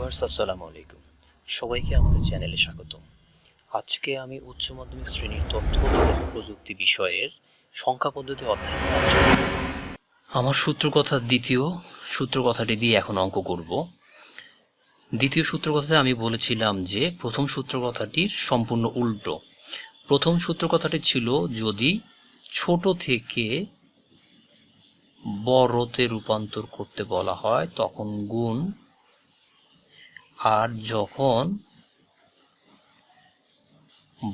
Viewers আসসালামু আলাইকুম, সবাইকে আমাদের চ্যানেলে স্বাগতম। আজকে আমি উচ্চ মাধ্যমিক শ্রেণীর তথ্য যোগাযোগ প্রযুক্তি বিষয়ের সংখ্যা পদ্ধতি অধ্যায় নিয়ে আলোচনা করব। আমার সূত্র কথা দ্বিতীয় সূত্র কথাটি দিয়ে এখন অঙ্ক করব। দ্বিতীয় সূত্র কথাতে আমি বলেছিলাম যে প্রথম সূত্র কথাটির সম্পূর্ণ উল্টো। প্রথম সূত্র কথাটি ছিল যদি ছোট থেকে বড়তে রূপান্তর করতে বলা হয় তখন গুণ, আর যখন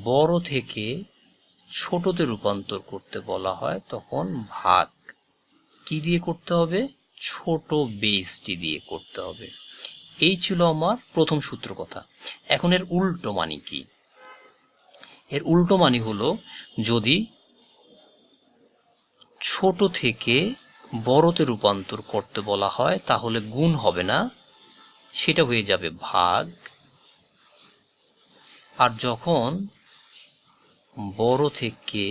বড় থেকে ছোটতে রূপান্তর করতে বলা হয় তখন ভাগ। কি দিয়ে করতে হবে? ছোট বেসটি দিয়ে করতে হবে। এই ছিল আমার প্রথম সূত্র কথা। এখন এর উল্টো মানে কি? এর উল্টো মানে হলো যদি ছোট থেকে বড়তে রূপান্তর করতে বলা হয় তাহলে গুণ হবে না, সেটা হয়ে যাবে ভাগ। আর যখন বড় থেকে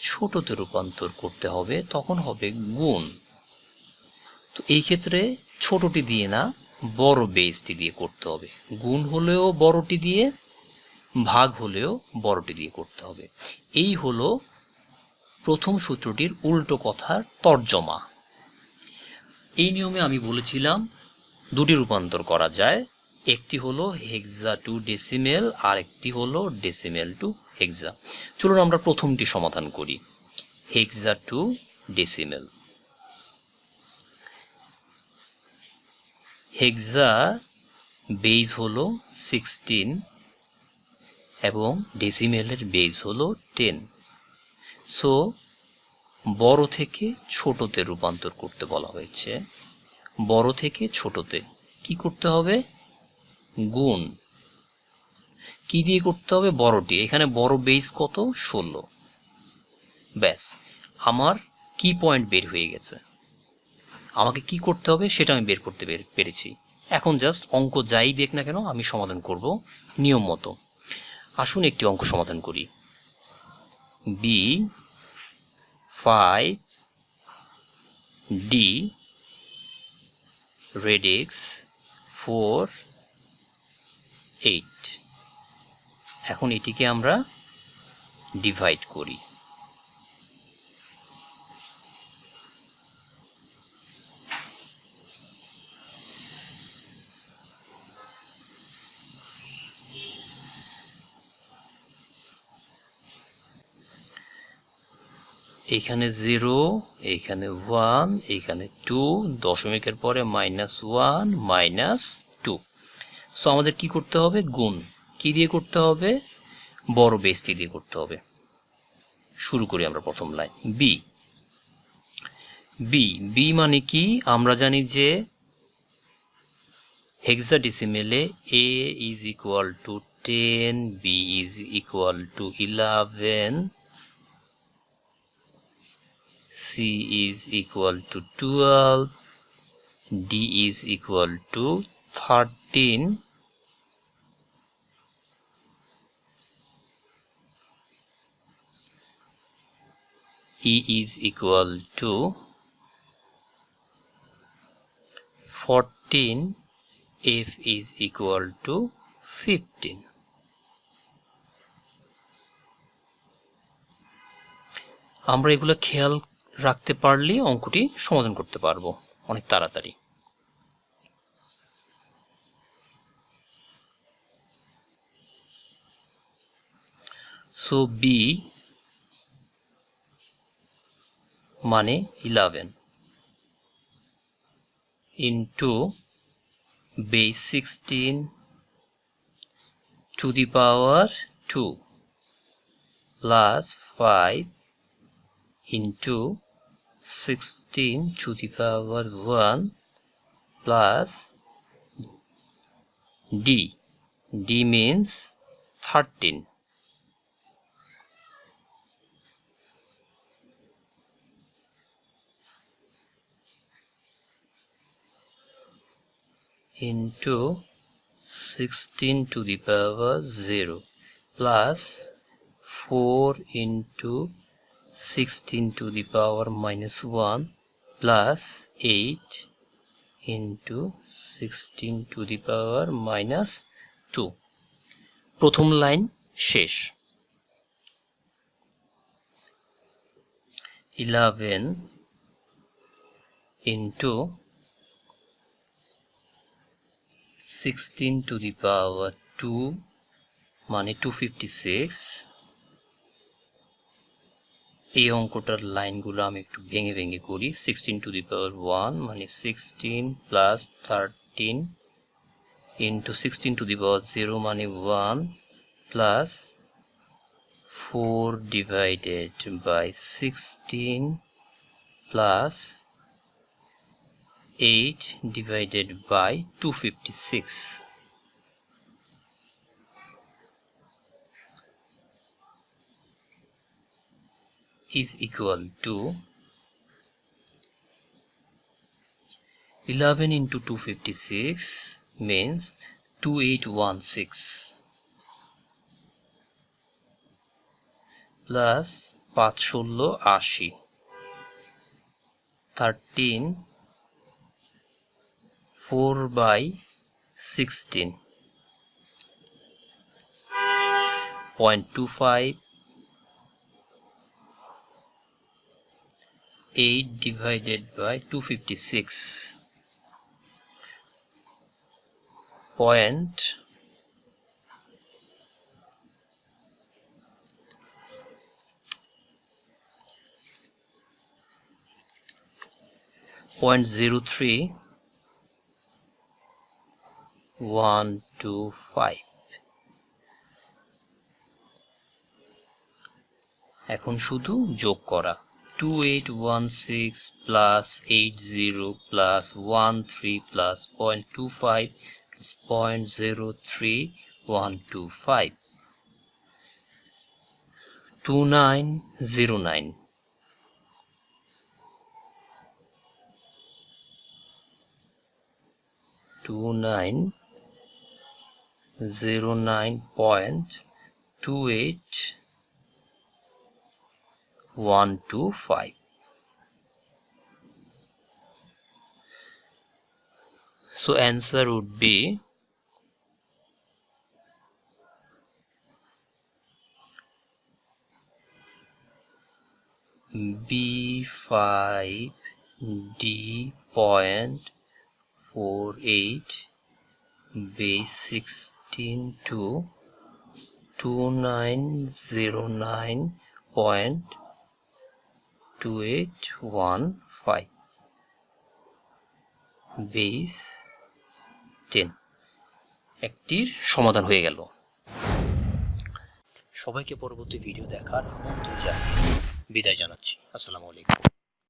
ছোটতে রূপান্তর করতে হবে তখন হবে গুণ। তো এই ক্ষেত্রে ছোটটি দিয়ে না, বড় বেসটি দিয়ে করতে হবে। গুণ হলেও বড়টি দিয়ে, ভাগ হলেও বড়টি দিয়ে করতে হবে। এই হলো প্রথম সূত্রটির উল্টো কথার তর্জমা। এই নিয়মে আমি বলেছিলাম দুটি রূপান্তর করা যায়, একটি হলো হেক্সা টু ডেসিমেল আর একটি হলো ডেসিমেল টু হেক্সা। চলুন আমরা প্রথমটি সমাধান করি, হেক্সা টু ডেসিমেল। হেক্সা বেস হলো 16 এবং ডেসিমেলের বেস হলো 10। সো বড় থেকে ছোটতে রূপান্তর করতে বলা হয়েছে। বড় থেকে ছোটতে কি করতে হবে? গুণ। কি দিয়ে করতে হবে? বড়টি। এখানে বড় বেস কত? 16। ব্যাস, আমার কি পয়েন্ট বের হয়ে গেছে। আমাকে কি করতে হবে সেটা আমি বের করতে পেরেছি। এখন জাস্ট অঙ্ক যাই দেখ না কেন আমি সমাধান করব নিয়ম মতো। আসুন একটি অঙ্ক সমাধান করি। b5d radix 4 8। এখন এটিকে আমরা ডিভাইড করি। এখানে 0, এখানে 1, এখানে 2, দশমিকের পরে -1 -2। সো আমাদের কি করতে হবে? গুণ। কি দিয়ে করতে হবে? বড় বেসটি দিয়ে করতে হবে। শুরু করি আমরা প্রথম লাইন। বি মানে কি? আমরা জানি যে হেক্সাডেসিমেলে a is equal to 10, b is equal to 11, c is equal to 12, d is equal to 13, e is equal to 14, f is equal to 15. আমরা এগুলো খেয়াল রাখতে পারলে অঙ্কটি সমাধান করতে পারবো অনেক তাড়াতাড়ি। সো বি মানে 11 into base 16 to the power 2 plus 5 into 16 to the power 1 plus d. d means 13. Into 16 to the power 0 plus 4 into 16 to the power -1 plus 8 into 16 to the power minus 2 প্রথম line শেষ 11 into 16 to the power 2 মানে 256 এই অঙ্কটার লাইনগুলো আমি একটু ভেঙে ভেঙে করি 16 to the power 1 মানে 16 plus 13 into 16 to the power 0 মানে 1 plus 4 divided by 16 plus 8 divided by 256 is equal to 11 into 256 means 2816 plus 5 16 80 13 4 by 16 0.25 8 divided by 256 point 0.03125 এখন শুধু যোগ করা 2816 plus 80 plus 13 plus 0.25 is 0.03125 2909 2909.28125 so answer would be B5 D.48 base 16 to 2909.2815 base 10 একটির সমাধান হয়ে গেল সবাইকে পরবর্তী ভিডিও দেখার আমন্ত্রণ জানিয়ে বিদায় জানাচ্ছি আসসালামু আলাইকুম